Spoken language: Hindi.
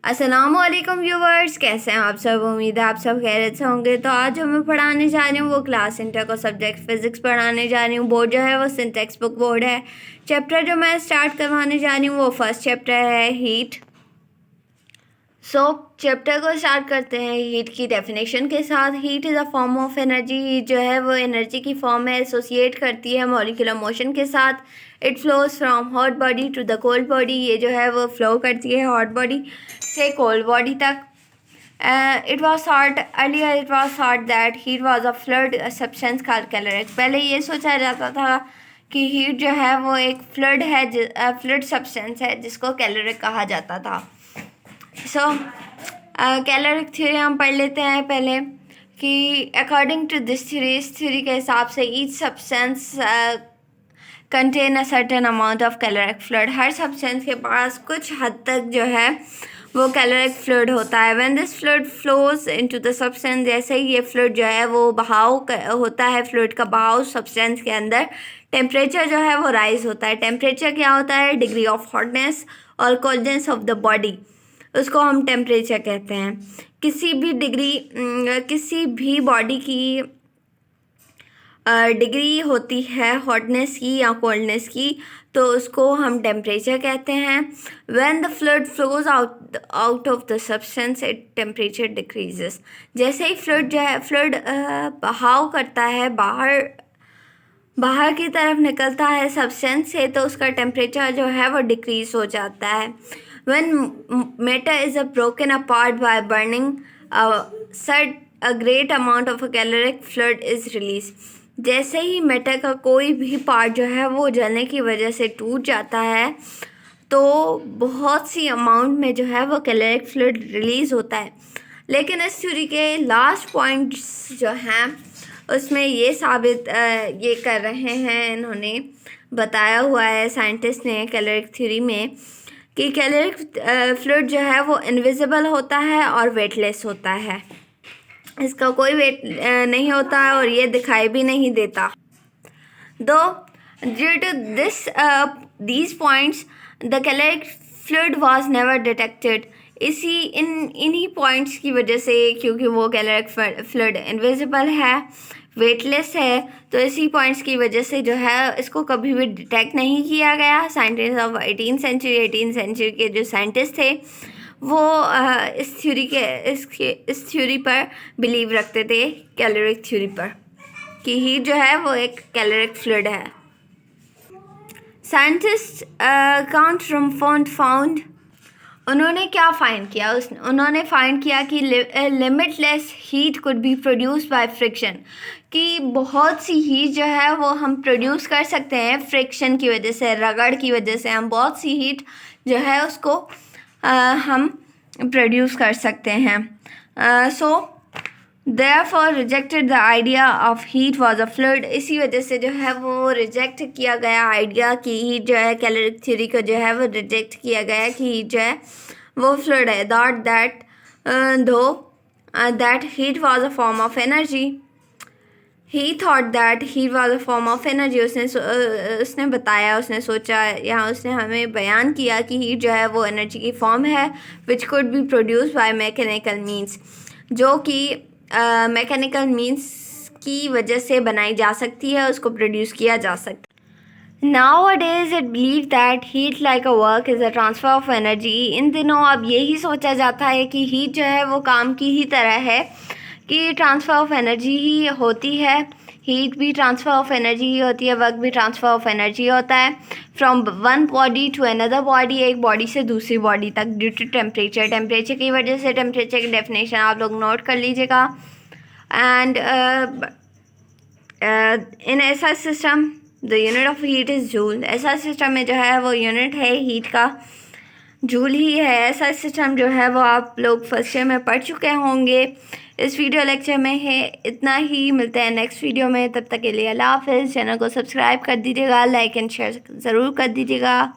अस्सलामुअलैकुम व्यूवर्स, कैसे हैं आप सब। उम्मीद है आप सब खैरियत से होंगे। तो आज जो मैं पढ़ाने जा रही हूँ वो क्लास इंटर का सब्जेक्ट फिज़िक्स पढ़ाने जा रही हूँ। बोर्ड जो है वो सिंटेक्स बुक बोर्ड है। चैप्टर जो मैं स्टार्ट करवाने जा रही हूँ वो फर्स्ट चैप्टर है हीट। चैप्टर को स्टार्ट करते हैं हीट की डेफिनेशन के साथ। Heat is a form of energy. Heat जो है वो एनर्जी की फॉर्म है, एसोसिएट करती है मॉलिक्यूलर मोशन के साथ। It flows from hot body to the cold body. ये जो है वो फ्लो करती है हॉट बॉडी से कोल्ड बॉडी तक। It was thought that heat was a fluid substance called caloric. पहले ये सोचा जाता था कि हीट जो है वो एक फ्लूइड है, फ्लूइड सब्सटेंस है जिसको कैलोरिक कहा जाता था। कैलोरिक थ्योरी हम पढ़ लेते हैं पहले कि अकॉर्डिंग टू दिस थ्योरी, इस थ्योरी के हिसाब से each substance contain a certain amount of caloric fluid. Her substance के पास कुछ हद तक जो है वो कैलोरिक फ्लूइड होता है। When this fluid flows into the substance, जैसे ही ये फ्लूइड जो है वो बहाव होता है, फ्लूइड का बहाव सब्सटेंस के अंदर, टेम्परेचर जो है वो राइज होता है। टेम्परेचर क्या होता है? डिग्री ऑफ हॉटनेस और कोल्डनेस ऑफ द बॉडी, उसको हम टेम्परेचर कहते हैं। किसी भी बॉडी की डिग्री होती है हॉटनेस की या कोल्डनेस की, तो उसको हम टेम्परेचर कहते हैं। When the fluid flows out of the substance, it temperature decreases. जैसे ही फ्लूइड बहाव करता है, बाहर की तरफ निकलता है सब्सटेंस से, तो उसका टेम्परेचर जो है वो डिक्रीज हो जाता है। When matter is broken apart by burning, a great amount of a caloric fluid is released. जैसे ही मैटर का कोई भी पार्ट जो है वो जलने की वजह से टूट जाता है, तो बहुत सी अमाउंट में जो है वो कैलोरिक फ्लूइड रिलीज़ होता है। लेकिन इस थ्योरी के लास्ट पॉइंट्स जो हैं उसमें ये साबित ये कर रहे हैं, इन्होंने बताया हुआ है साइंटिस्ट ने कैलोरिक थ्योरी में, कि कैलोरिक फ्लूइड जो है वो इनविजिबल होता है और वेटलेस होता है। इसका कोई वेट नहीं होता है और ये दिखाई भी नहीं देता। दो due to these points the caloric fluid was never detected. इन्हीं पॉइंट्स की वजह से, क्योंकि वो कैलोरिक फ्लूइड इनविजिबल है, वेटलेस है, तो इसी पॉइंट्स की वजह से जो है इसको कभी भी डिटेक्ट नहीं किया गया। साइंटिस्ट ऑफ 18th सेंचुरी के जो साइंटिस्ट थे वो इस थ्योरी पर बिलीव रखते थे, कैलोरिक थ्योरी पर, कि हीट जो है वो एक कैलोरिक फ्लूइड है। साइंटिस्ट काउंट रमफोर्ड फाउंड, उन्होंने क्या फाइंड किया? उन्होंने फाइंड किया कि limitless heat could be produce by friction, कि बहुत सी हीट जो है वो हम प्रोड्यूस कर सकते हैं फ्रिक्शन की वजह से, रगड़ की वजह से। हम बहुत सी हीट जो है उसको हम प्रोड्यूस कर सकते हैं। Therefore rejected the idea of heat was a fluid। इसी वजह से जो है वो रिजेक्ट किया गया आइडिया कि हीट जो है, कैलोरिक थ्योरी को जो है वो रिजेक्ट किया गया कि हीट जो है वो फ्लूइड है। that heat was a form of energy। He thought that heat was a form of energy। उसने बताया, उसने सोचा, या उसने हमें बयान किया कि हीट जो है वो एनर्जी की फॉर्म है, which could be produce by mechanical means, जो कि मैकेनिकल मीन्स की वजह से बनाई जा सकती है, उसको प्रोड्यूस किया जा सकता है। Nowadays it believed that heat like a work is a transfer of energy। इन दिनों अब यही सोचा जाता है कि हीट जो है वो काम की ही तरह है, कि ट्रांसफ़र ऑफ एनर्जी ही होती है। हीट भी ट्रांसफ़र ऑफ एनर्जी ही होती है, वर्क भी ट्रांसफ़र ऑफ एनर्जी होता है। From one body to another body, एक बॉडी से दूसरी बॉडी तक, ड्यू टू टेम्परेचर की वजह से। टेम्परेचर की डेफिनेशन आप लोग नोट कर लीजिएगा। एंड इन ऐसा system the unit of heat is joule. ऐसा सिस्टम में जो है वो यूनिट है हीट का जूल ही है। ऐसा सिस्टम जो है वो आप लोग फर्स्ट ईयर में पढ़ चुके होंगे। इस वीडियो लेक्चर में है इतना ही। मिलते हैं नेक्स्ट वीडियो में, तब तक के लिए अल्लाह हाफ़िज़। चैनल को सब्सक्राइब कर दीजिएगा, लाइक एंड शेयर ज़रूर कर दीजिएगा।